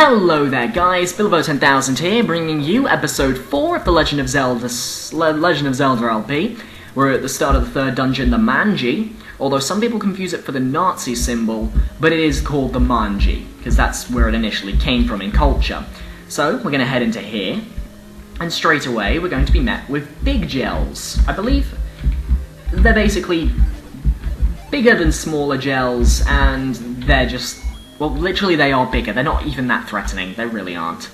Hello there guys, Bilbo10000 here, bringing you episode 4 of the Legend of Zelda LP. We're at the start of the third dungeon, the Manji, although some people confuse it for the Nazi symbol, but it is called the Manji, because that's where it initially came from in culture. So, we're going to head into here, and straight away we're going to be met with big gels. I believe they're basically bigger than smaller gels, and they're just... well, literally they are bigger. They're not even that threatening. They really aren't.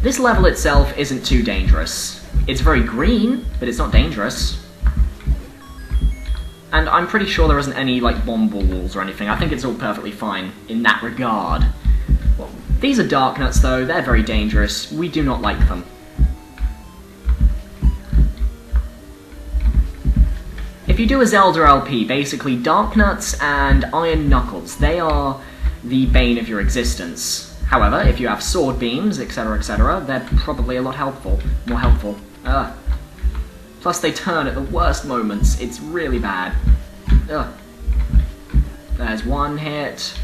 This level itself isn't too dangerous. It's very green, but it's not dangerous. And I'm pretty sure there isn't any, like, bomb walls or anything. I think it's all perfectly fine in that regard. Well, these are dark nuts, though. They're very dangerous. We do not like them. If you do a Zelda LP, basically Dark Nuts and Iron Knuckles, they are the bane of your existence. However, if you have sword beams, etc., they're probably a lot more helpful. Plus they turn at the worst moments. It's really bad. There's one hit.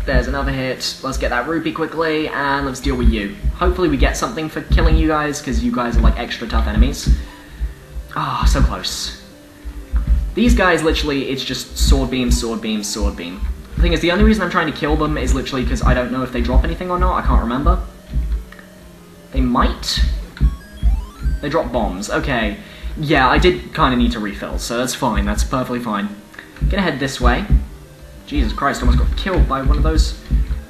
There's another hit. Let's get that rupee quickly, and let's deal with you. Hopefully we get something for killing you guys, because you guys are like extra tough enemies. Ah, so close. These guys, literally, it's just sword beam, sword beam, sword beam. The thing is, the only reason I'm trying to kill them is literally because I don't know if they drop anything or not. I can't remember. They might? They drop bombs. Okay. Yeah, I did kind of need to refill, so that's fine. That's perfectly fine. Gonna head this way. Jesus Christ, I almost got killed by one of those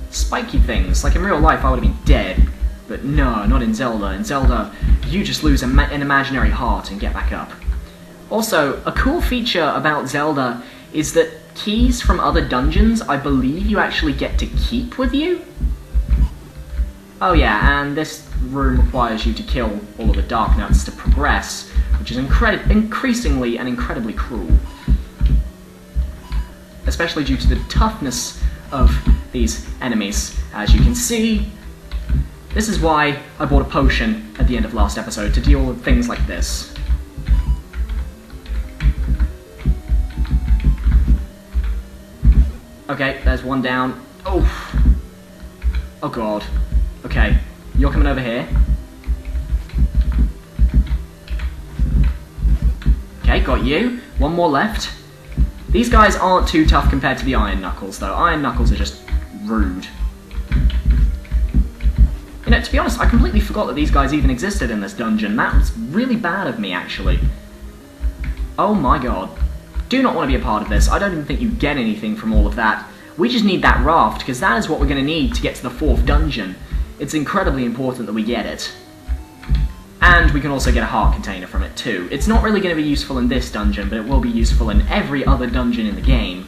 spiky things. Like, in real life, I would have been dead. But no, not in Zelda. In Zelda, you just lose an imaginary heart and get back up. Also, a cool feature about Zelda is that keys from other dungeons, I believe you actually get to keep with you? Oh yeah, and this room requires you to kill all of the Dark Nuts to progress, which is increasingly and incredibly cruel. Especially due to the toughness of these enemies. As you can see, this is why I bought a potion at the end of last episode, to deal with things like this. Okay, there's one down. Oh! Oh god. Okay, you're coming over here. Okay, got you. One more left. These guys aren't too tough compared to the Iron Knuckles, though. Iron Knuckles are just rude. You know, to be honest, I completely forgot that these guys even existed in this dungeon. That was really bad of me, actually. Oh my god. Do not want to be a part of this. I don't even think you get anything from all of that. We just need that raft, because that is what we're going to need to get to the 4th dungeon. It's incredibly important that we get it. And we can also get a heart container from it, too. It's not really going to be useful in this dungeon, but it will be useful in every other dungeon in the game.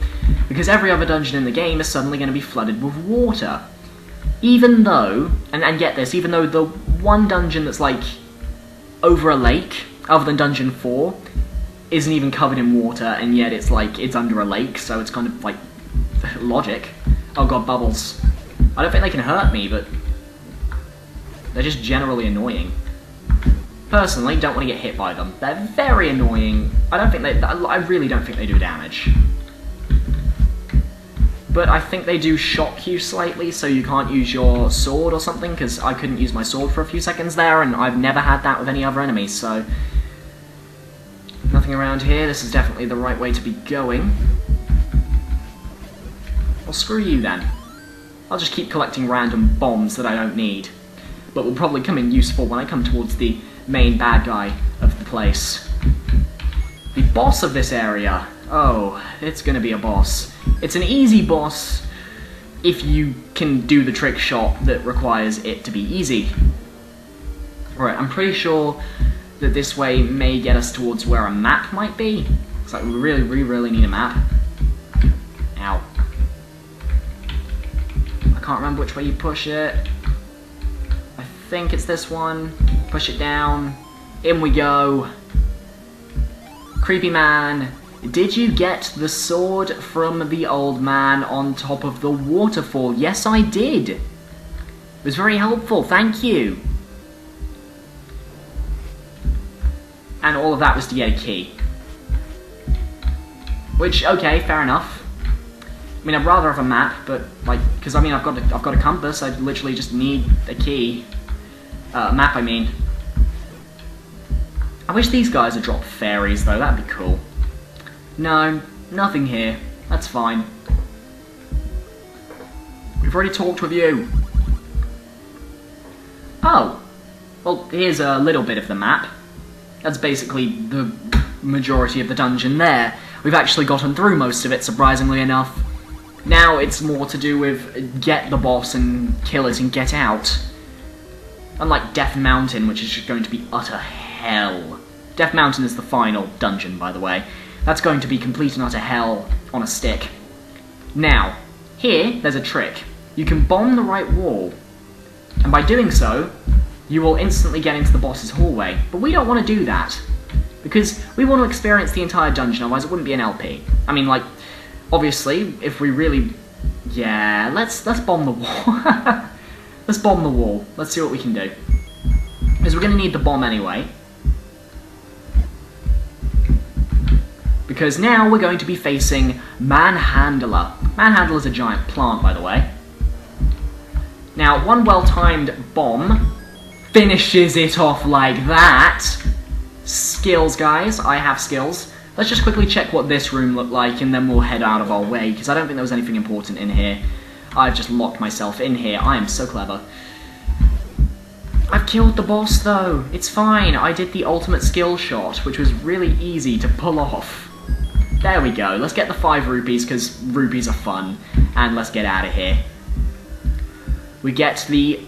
Because every other dungeon in the game is suddenly going to be flooded with water. Even though, and get this, even though the one dungeon that's like over a lake, other than dungeon 4, isn't even covered in water, and yet it's like, it's under a lake, so it's kind of like, logic. Oh god, bubbles. I don't think they can hurt me, but they're just generally annoying. Personally, don't want to get hit by them. They're very annoying. I really don't think they do damage. But I think they do shock you slightly, so you can't use your sword or something, because I couldn't use my sword for a few seconds there, and I've never had that with any other enemies, so... nothing around here. This is definitely the right way to be going. Well, screw you then. I'll just keep collecting random bombs that I don't need, but will probably come in useful when I come towards the main bad guy of the place. The boss of this area. Oh, it's gonna be a boss. It's an easy boss if you can do the trick shot that requires it to be easy. Right, I'm pretty sure that this way may get us towards where a map might be. It's like we really need a map. Ow. I can't remember which way you push it. I think it's this one. Push it down. In we go. Creepy man. Did you get the sword from the old man on top of the waterfall? Yes, I did. It was very helpful, thank you. And all of that was to get a key. Which, okay, fair enough. I mean, I'd rather have a map, but, like, because, I mean, I've got a compass, I literally just need a key. Map, I mean. I wish these guys would drop fairies, though, that'd be cool. No, nothing here. That's fine. We've already talked with you. Oh. Well, here's a little bit of the map. That's basically the majority of the dungeon there. We've actually gotten through most of it, surprisingly enough. Now it's more to do with get the boss and kill it and get out. Unlike Death Mountain, which is just going to be utter hell. Death Mountain is the final dungeon, by the way. That's going to be complete and utter hell on a stick. Now, here, there's a trick. You can bomb the right wall, and by doing so, you will instantly get into the boss's hallway. But we don't want to do that, because we want to experience the entire dungeon, otherwise it wouldn't be an LP. I mean, like, obviously, if we really... Yeah, let's bomb the wall. Let's bomb the wall. Let's see what we can do. Because we're going to need the bomb anyway. Because now we're going to be facing Manhandler. Manhandler's a giant plant, by the way. Now, one well-timed bomb finishes it off like that. Skills, guys. I have skills. Let's just quickly check what this room looked like, and then we'll head out of our way, because I don't think there was anything important in here. I've just locked myself in here. I am so clever. I've killed the boss, though. It's fine. I did the ultimate skill shot, which was really easy to pull off. There we go. Let's get the 5 rupees, because rupees are fun. And let's get out of here. We get the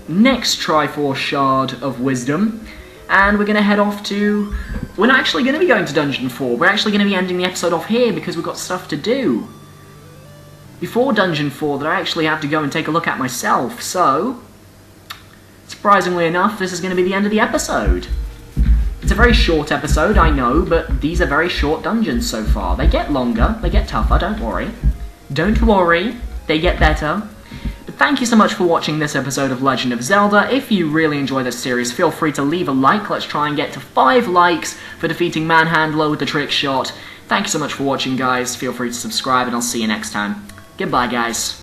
next Triforce Shard of Wisdom. And we're going to head off to... We're not actually going to be going to Dungeon 4. We're actually going to be ending the episode off here, because we've got stuff to do. Before Dungeon 4 that I actually have to go and take a look at myself, so... Surprisingly enough, this is going to be the end of the episode. It's a very short episode, I know, but these are very short dungeons so far. They get longer, they get tougher, don't worry. Don't worry, they get better. But thank you so much for watching this episode of Legend of Zelda. If you really enjoy this series, feel free to leave a like. Let's try and get to 5 likes for defeating Manhandler with the trick shot. Thank you so much for watching, guys. Feel free to subscribe, and I'll see you next time. Goodbye, guys.